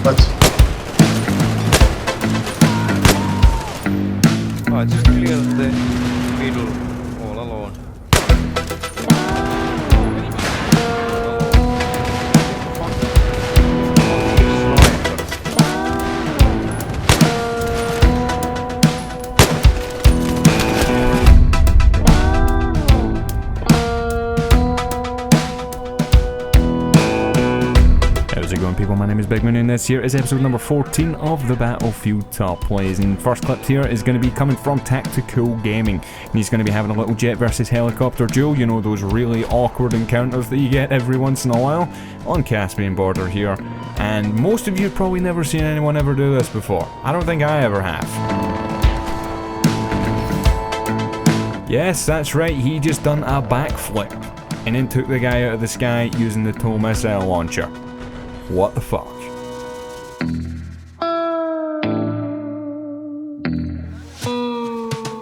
What? I just cleared the middle all alone. How's it going, people? My name is Big Moon, and this here is episode number 14 of the Battlefield Top Plays. And first clip here is going to be coming from Tactical Gaming, and he's going to be having a little jet versus helicopter duel. You know, those really awkward encounters that you get every once in a while on Caspian border here. And most of you have probably never seen anyone ever do this before. I don't think I ever have. Yes, that's right, he just done a backflip and then took the guy out of the sky using the TOW missile launcher. What the fuck?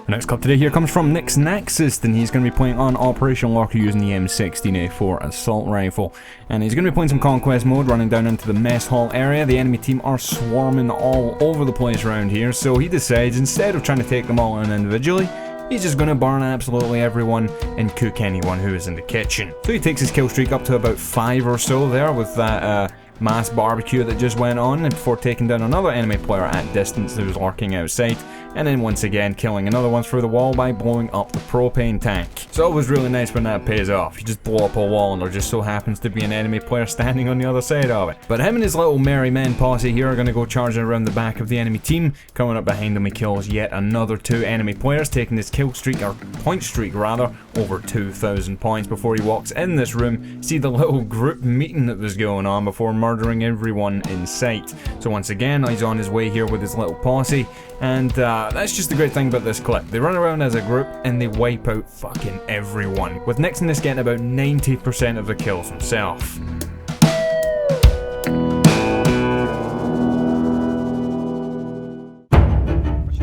The next clip today here comes from Nick's Naxxis, and he's going to be playing on Operation Locker using the M16A4 assault rifle. And he's going to be playing some conquest mode, running down into the mess hall area. The enemy team are swarming all over the place around here, so he decides instead of trying to take them all in individually, he's just going to burn absolutely everyone and cook anyone who is in the kitchen. So he takes his kill streak up to about 5 or so there with that mass barbecue that just went on, and before taking down another enemy player at distance that was lurking outside, and then once again killing another one through the wall by blowing up the propane tank. It's always really nice when that pays off. You just blow up a wall and there just so happens to be an enemy player standing on the other side of it. But him and his little merry men posse here are going to go charging around the back of the enemy team. Coming up behind him, he kills yet another 2 enemy players, taking his kill streak, or point streak rather, over 2,000 points before he walks in this room, see the little group meeting that was going on before murdering everyone in sight. So once again, he's on his way here with his little posse, and that's just the great thing about this clip. They run around as a group and they wipe out fucking everyone, with Nixon getting about 90% of the kills himself.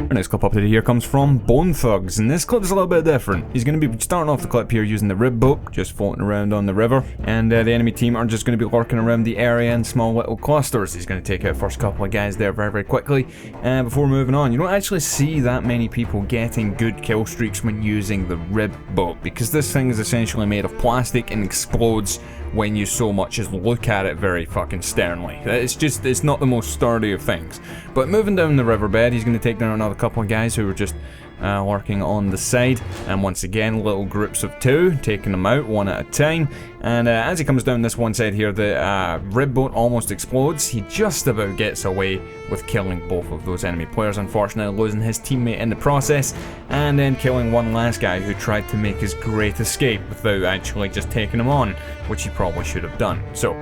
Our next clip up today here comes from Bone Thugs, and this clip is a little bit different. He's going to be starting off the clip here using the rib boat, just floating around on the river, and the enemy team are just going to be lurking around the area in small little clusters. He's going to take out first couple of guys there very quickly, and before moving on, you don't actually see that many people getting good kill streaks when using the rib boat, because this thing is essentially made of plastic and explodes when you so much as look at it very fucking sternly. It's not the most sturdy of things. But moving down the riverbed, he's going to take down another couple of guys who were just lurking on the side, and once again little groups of 2 taking them out one at a time. And as he comes down this one side here, the rib boat almost explodes. He just about gets away with killing both of those enemy players, unfortunately losing his teammate in the process, and then killing one last guy who tried to make his great escape without actually just taking him on, which he probably should have done. So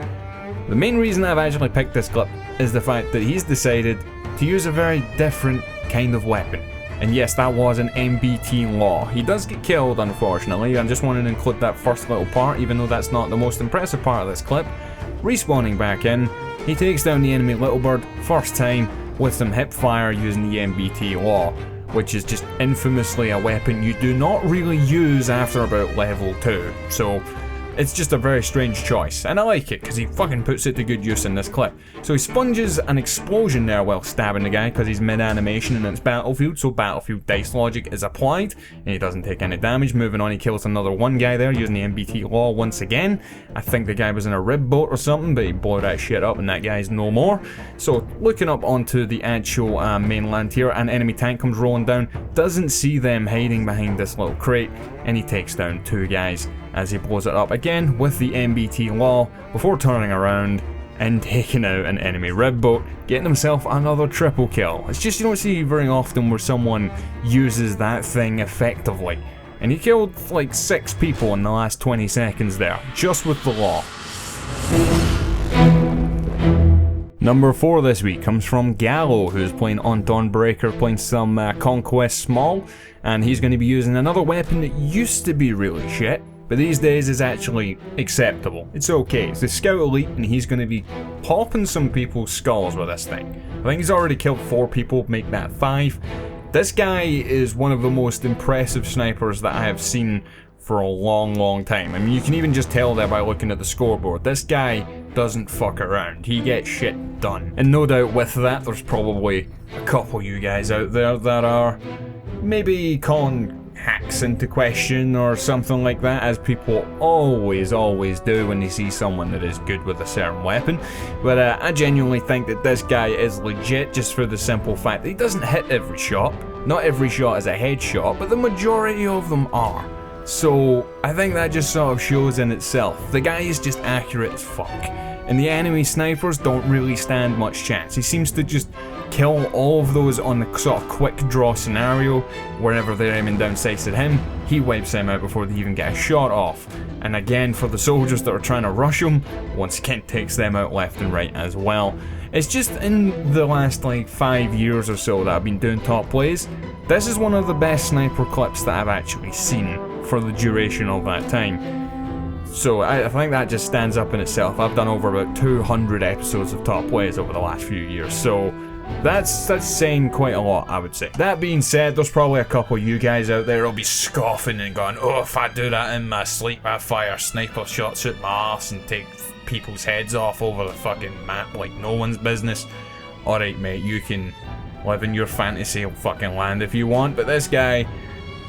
the main reason I've actually picked this clip is the fact that he's decided to use a very different kind of weapon. And yes, that was an MBT law. He does get killed, unfortunately. I just wanted to include that first little part, even though that's not the most impressive part of this clip. Respawning back in, he takes down the enemy Little Bird first time with some hip fire using the MBT law, which is just infamously a weapon you do not really use after about level 2. So it's just a very strange choice, and I like it because he fucking puts it to good use in this clip. So he sponges an explosion there while stabbing the guy because he's mid-animation and it's Battlefield, so Battlefield dice logic is applied, and he doesn't take any damage. Moving on, he kills another one guy there using the MBT law once again. I think the guy was in a rib boat or something, but he blew that shit up and that guy's no more. So looking up onto the actual mainland here, an enemy tank comes rolling down, doesn't see them hiding behind this little crate, and he takes down 2 guys as he blows it up again with the MBT law before turning around and taking out an enemy rib boat, getting himself another triple kill. It's just, you don't see very often where someone uses that thing effectively. And he killed like 6 people in the last 20 seconds there, just with the law. Number 4 this week comes from Gallo, who's playing on Dawnbreaker, playing some Conquest Small, and he's going to be using another weapon that used to be really shit, but these days is actually acceptable. It's okay. It's the Scout Elite, and he's going to be popping some people's skulls with this thing. I think he's already killed 4 people, make that 5. This guy is one of the most impressive snipers that I have seen for a long time. I mean, you can even just tell that by looking at the scoreboard. This guy doesn't fuck around. He gets shit done. And no doubt with that, there's probably a couple of you guys out there that are maybe calling hacks into question or something like that, as people always do when they see someone that is good with a certain weapon. But I genuinely think that this guy is legit, just for the simple fact that he doesn't hit every shot. Not every shot is a headshot, but the majority of them are. So I think that just sort of shows in itself. The guy is just accurate as fuck. And the enemy snipers don't really stand much chance. He seems to just kill all of those on the sort of quick draw scenario. Wherever they're aiming down sights at him, he wipes them out before they even get a shot off. And again, for the soldiers that are trying to rush him, once again takes them out left and right as well. It's just in the last like 5 years or so that I've been doing top plays, this is one of the best sniper clips that I've actually seen for the duration of that time. So I think that just stands up in itself. I've done over about 200 episodes of top plays over the last few years, so that's saying quite a lot, I would say. That being said, there's probably a couple of you guys out there who'll be scoffing and going, oh, if I do that in my sleep, I fire sniper shots at my arse and take people's heads off over the fucking map like no one's business. Alright mate, you can live in your fantasy fucking land if you want, but this guy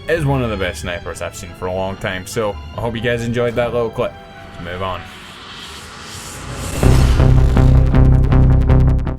is one of the best snipers I've seen for a long time, so I hope you guys enjoyed that little clip. Let's move on.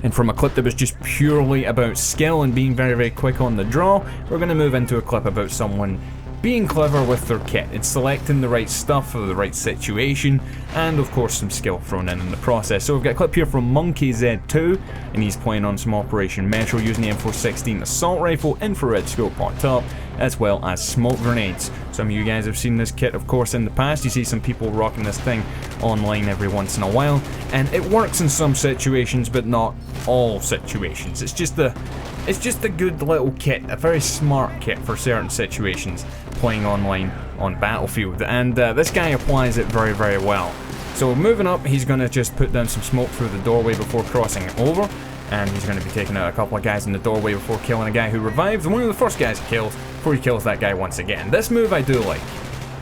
And from a clip that was just purely about skill and being very quick on the draw, we're going to move into a clip about someone being clever with their kit. It's selecting the right stuff for the right situation, and of course some skill thrown in the process. So we've got a clip here from Monkey Z2, and he's playing on some Operation Metro using the M416 assault rifle, infrared scope on top, as well as smoke grenades. Some of you guys have seen this kit, of course, in the past. You see some people rocking this thing online every once in a while, and it works in some situations, but not all situations. It's just a good little kit, a very smart kit for certain situations, playing online on Battlefield, and this guy applies it very well. So moving up, he's going to just put down some smoke through the doorway before crossing over, and he's going to be taking out a couple of guys in the doorway before killing a guy who revives, one of the first guys he kills, before he kills that guy once again. This move I do like.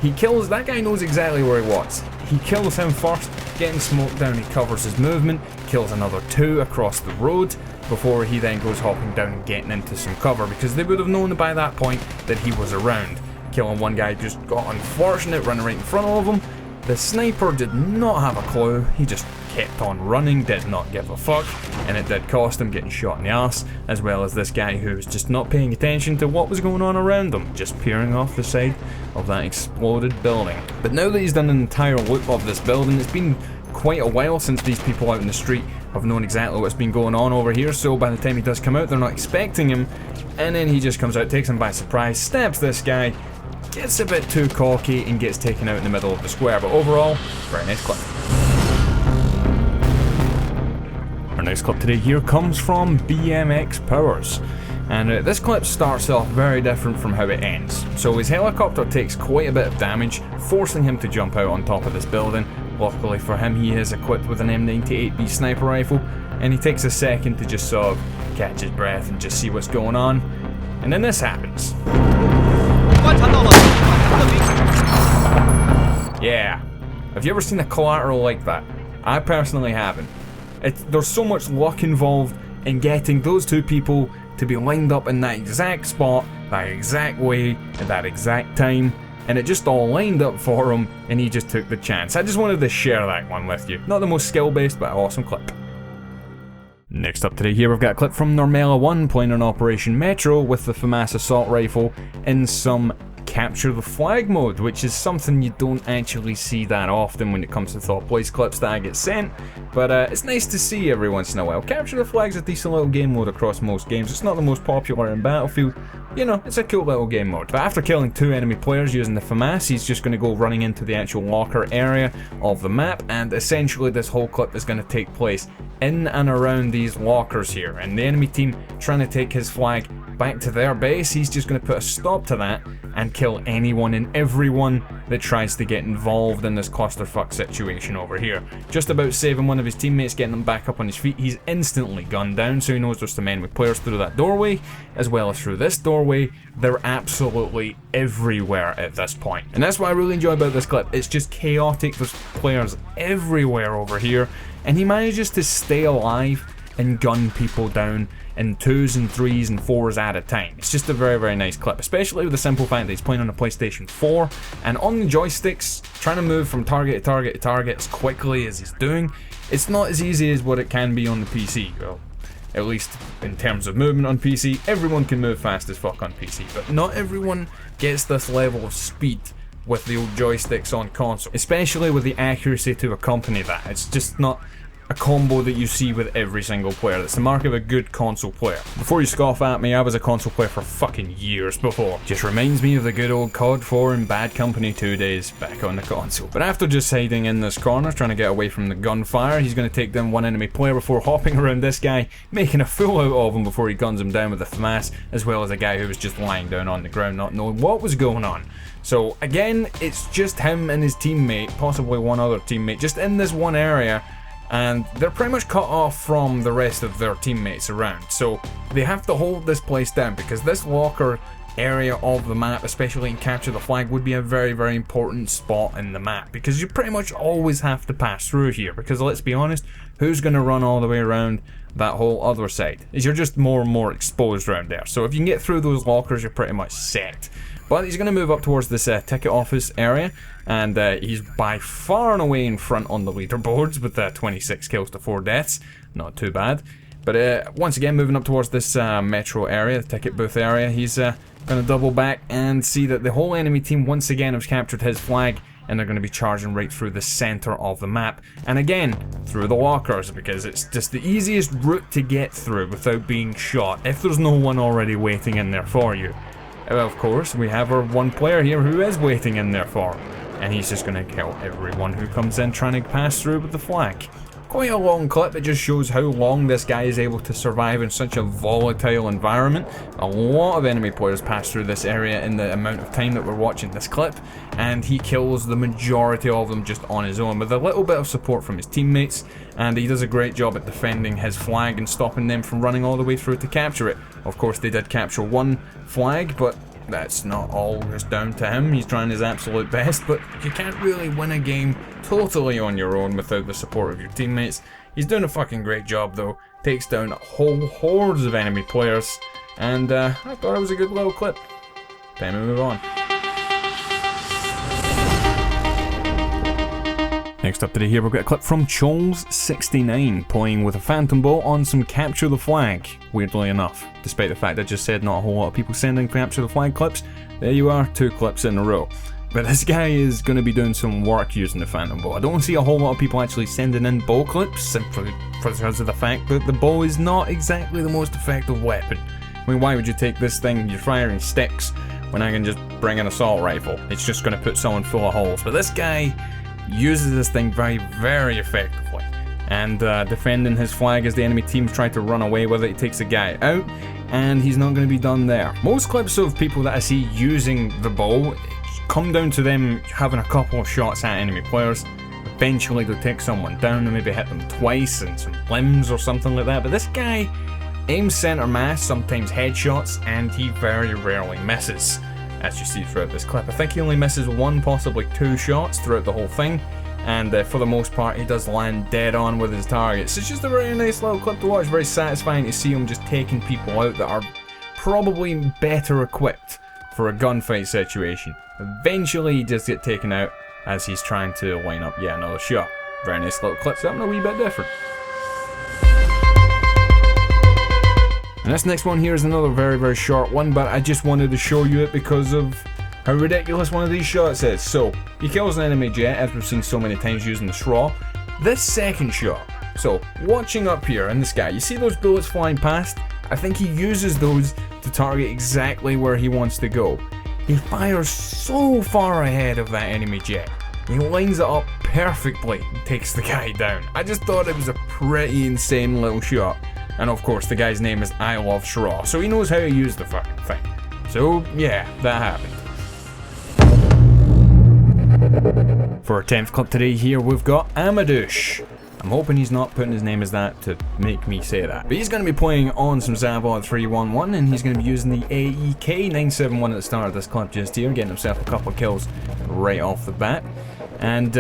He kills, that guy knows exactly where he was. He kills him first, getting smoke down, he covers his movement, kills another two across the road, before he then goes hopping down and getting into some cover, because they would have known by that point that he was around. Killing one guy just got unfortunate, running right in front of him. The sniper did not have a clue, he just kept on running, did not give a fuck, and it did cost him getting shot in the ass, as well as this guy who was just not paying attention to what was going on around him, just peering off the side of that exploded building. But now that he's done an entire loop of this building, it's been quite a while since these people out in the street have known exactly what's been going on over here, so by the time he does come out, they're not expecting him, and then he just comes out, takes him by surprise, stabs this guy, gets a bit too cocky, and gets taken out in the middle of the square. But overall, very nice clip. Our next clip today here comes from BMX Powers, and this clip starts off very different from how it ends. So his helicopter takes quite a bit of damage, forcing him to jump out on top of this building. Luckily for him, he is equipped with an M98B sniper rifle, and he takes a second to just sort of catch his breath and just see what's going on. And then this happens. Yeah. Have you ever seen a collateral like that? I personally haven't. There's so much luck involved in getting those two people to be lined up in that exact spot, that exact way, at that exact time, and it just all lined up for him, and he just took the chance. I just wanted to share that one with you. Not the most skill-based, but awesome clip. Next up today here, we've got a clip from Normella1 playing on Operation Metro with the FAMAS assault rifle in some capture the flag mode, which is something you don't actually see that often when it comes to top plays clips that I get sent, but it's nice to see every once in a while. Capture the flag's a decent little game mode across most games. It's not the most popular in Battlefield, you know, it's a cool little game mode. But after killing two enemy players using the FAMAS, he's just going to go running into the actual locker area of the map, and essentially this whole clip is going to take place in and around these lockers here, and the enemy team trying to take his flag back to their base, he's just going to put a stop to that and kill anyone and everyone that tries to get involved in this clusterfuck situation over here. Just about saving one of his teammates, getting him back up on his feet. He's instantly gunned down, so he knows there's some enemy players through that doorway, as well as through this doorway. They're absolutely everywhere at this point. And that's what I really enjoy about this clip. It's just chaotic. There's players everywhere over here, and he manages to stay alive and gun people down in 2s and 3s and 4s at a time. It's just a very, very nice clip, especially with the simple fact that he's playing on a PlayStation 4, and on the joysticks, trying to move from target to target to target as quickly as he's doing, it's not as easy as what it can be on the PC. Well, at least in terms of movement on PC, everyone can move fast as fuck on PC, but not everyone gets this level of speed with the old joysticks on console, especially with the accuracy to accompany that. It's just not a combo that you see with every single player. That's the mark of a good console player. Before you scoff at me, I was a console player for fucking years before. Just reminds me of the good old COD 4 and Bad Company 2 days back on the console. But after just hiding in this corner, trying to get away from the gunfire, he's going to take down one enemy player before hopping around this guy, making a fool out of him before he guns him down with the FAMAS, as well as a guy who was just lying down on the ground not knowing what was going on. So again, it's just him and his teammate, possibly one other teammate, just in this one area, and they're pretty much cut off from the rest of their teammates around. So they have to hold this place down, because this locker area of the map, especially in Capture the Flag, would be a very, very important spot in the map, because you pretty much always have to pass through here, because let's be honest, who's going to run all the way around that whole other side? Is you're just more and more exposed around there. So if you can get through those lockers, you're pretty much set. But he's going to move up towards this ticket office area, and he's by far and away in front on the leaderboards with 26 kills to 4 deaths. Not too bad. But once again, moving up towards this metro area, the ticket booth area, he's going to double back and see that the whole enemy team once again has captured his flag, and they're going to be charging right through the center of the map, and again through the lockers, because it's just the easiest route to get through without being shot if there's no one already waiting in there for you. Of course, we have our one player here who is waiting in there for him, and he's just going to kill everyone who comes in trying to pass through with the flag. Quite a long clip. It just shows how long this guy is able to survive in such a volatile environment. A lot of enemy players pass through this area in the amount of time that we're watching this clip, and he kills the majority of them just on his own with a little bit of support from his teammates, and he does a great job at defending his flag and stopping them from running all the way through to capture it. Of course, they did capture one flag, but that's not all just down to him. He's trying his absolute best, but you can't really win a game totally on your own without the support of your teammates. He's doing a fucking great job though. Takes down whole hordes of enemy players, and I thought it was a good little clip. Time to move on. Next up today here, we've got a clip from Choles69 playing with a Phantom Bow on some Capture the Flag, weirdly enough. Despite the fact I just said not a whole lot of people sending Capture the Flag clips, there you are, 2 clips in a row. But this guy is going to be doing some work using the Phantom Bow. I don't see a whole lot of people actually sending in bow clips, simply because of the fact that the bow is not exactly the most effective weapon. I mean, why would you take this thing, you're firing sticks, when I can just bring an assault rifle? It's just going to put someone full of holes. But this guy uses this thing very, very effectively, and defending his flag as the enemy teams try to run away with it. He takes the guy out, and he's not going to be done there. Most clips of people that I see using the bow come down to them having a couple of shots at enemy players. Eventually they'll take someone down and maybe hit them twice and some limbs or something like that, but this guy aims center mass, sometimes headshots, and he very rarely misses. As you see throughout this clip, I think he only misses 1, possibly 2 shots throughout the whole thing, and for the most part he does land dead on with his targets. It's just a very nice little clip to watch, very satisfying to see him just taking people out that are probably better equipped for a gunfight situation. Eventually he does get taken out as he's trying to line up yet another shot. Very nice little clip, something a wee bit different. And this next one here is another very, very short one, but I just wanted to show you it because of how ridiculous one of these shots is. So, he kills an enemy jet, as we've seen so many times using the SRAW. This second shot, so watching up here in the sky, you see those bullets flying past? I think he uses those to target exactly where he wants to go. He fires so far ahead of that enemy jet. He lines it up perfectly and takes the guy down. I just thought it was a pretty insane little shot. And of course, the guy's name is I Love Shra, so he knows how to use the fucking thing. So yeah, that happened. For our 10th clip today here, we've got Amadouche. I'm hoping he's not putting his name as that to make me say that. But he's going to be playing on some Zavod 311, and he's going to be using the AEK 971 at the start of this clip just here, getting himself a couple of kills right off the bat. And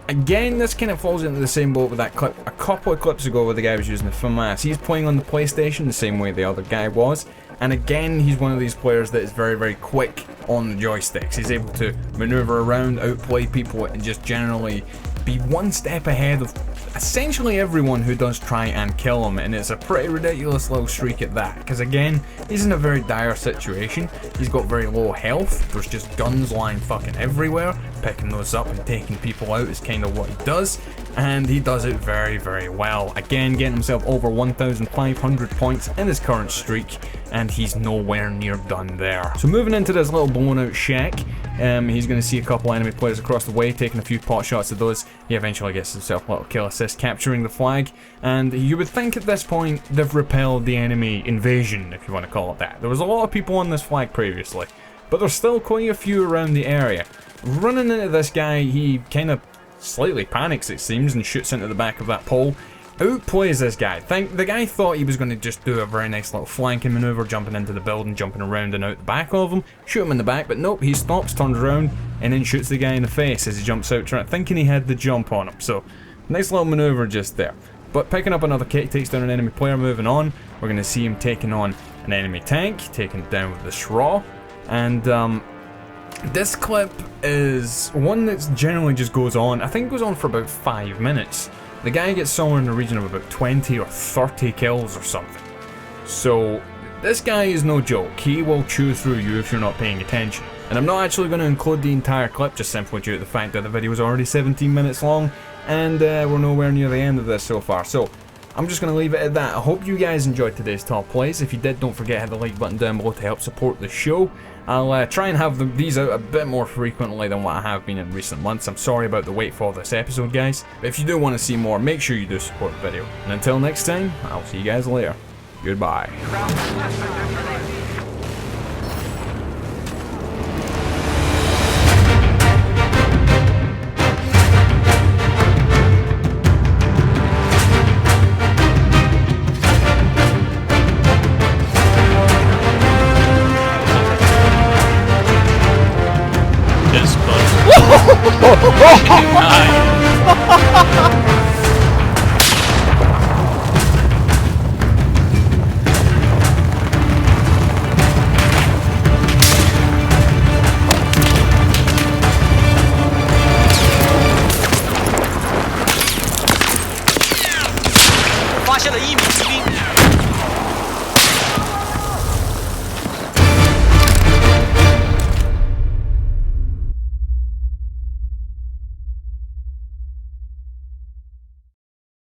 again, this kind of falls into the same boat with that clip a couple of clips ago where the guy was using the FAMAS. He's playing on the PlayStation the same way the other guy was. And again, he's one of these players that is very, very quick on the joysticks. He's able to maneuver around, outplay people, and just generally be one step ahead of essentially everyone who does try and kill him, and it's a pretty ridiculous little streak at that, because again, he's in a very dire situation. He's got very low health, there's just guns lying fucking everywhere. Picking those up and taking people out is kind of what he does, and he does it very, very well. Again, getting himself over 1,500 points in his current streak, and he's nowhere near done there. So moving into this little blown out shack, he's going to see a couple enemy players across the way, taking a few pot shots at those. He eventually gets himself a little kill assist, capturing the flag, and you would think at this point they've repelled the enemy invasion, if you want to call it that. There was a lot of people on this flag previously, but there's still quite a few around the area. Running into this guy, he kind of slightly panics, it seems, and shoots into the back of that pole. Outplays this guy. The guy thought he was going to just do a very nice little flanking maneuver, jumping into the building, jumping around and out the back of him, shoot him in the back, but nope, he stops, turns around, and then shoots the guy in the face as he jumps out, thinking he had the jump on him. So, nice little maneuver just there. But picking up another kit, takes down an enemy player. Moving on, we're going to see him taking on an enemy tank, taking it down with the Shra, and this clip is one that generally just goes on. I think it goes on for about 5 minutes. The guy gets somewhere in the region of about 20 or 30 kills or something. So this guy is no joke. He will chew through you if you're not paying attention. And I'm not actually going to include the entire clip, just simply due to the fact that the video is already 17 minutes long, and we're nowhere near the end of this so far. So I'm just going to leave it at that. I hope you guys enjoyed today's top plays. If you did, don't forget to hit the like button down below to help support the show. I'll try and have these out a bit more frequently than what I have been in recent months. I'm sorry about the wait for this episode, guys. But if you do want to see more, make sure you do support the video. And until next time, I'll see you guys later. Goodbye.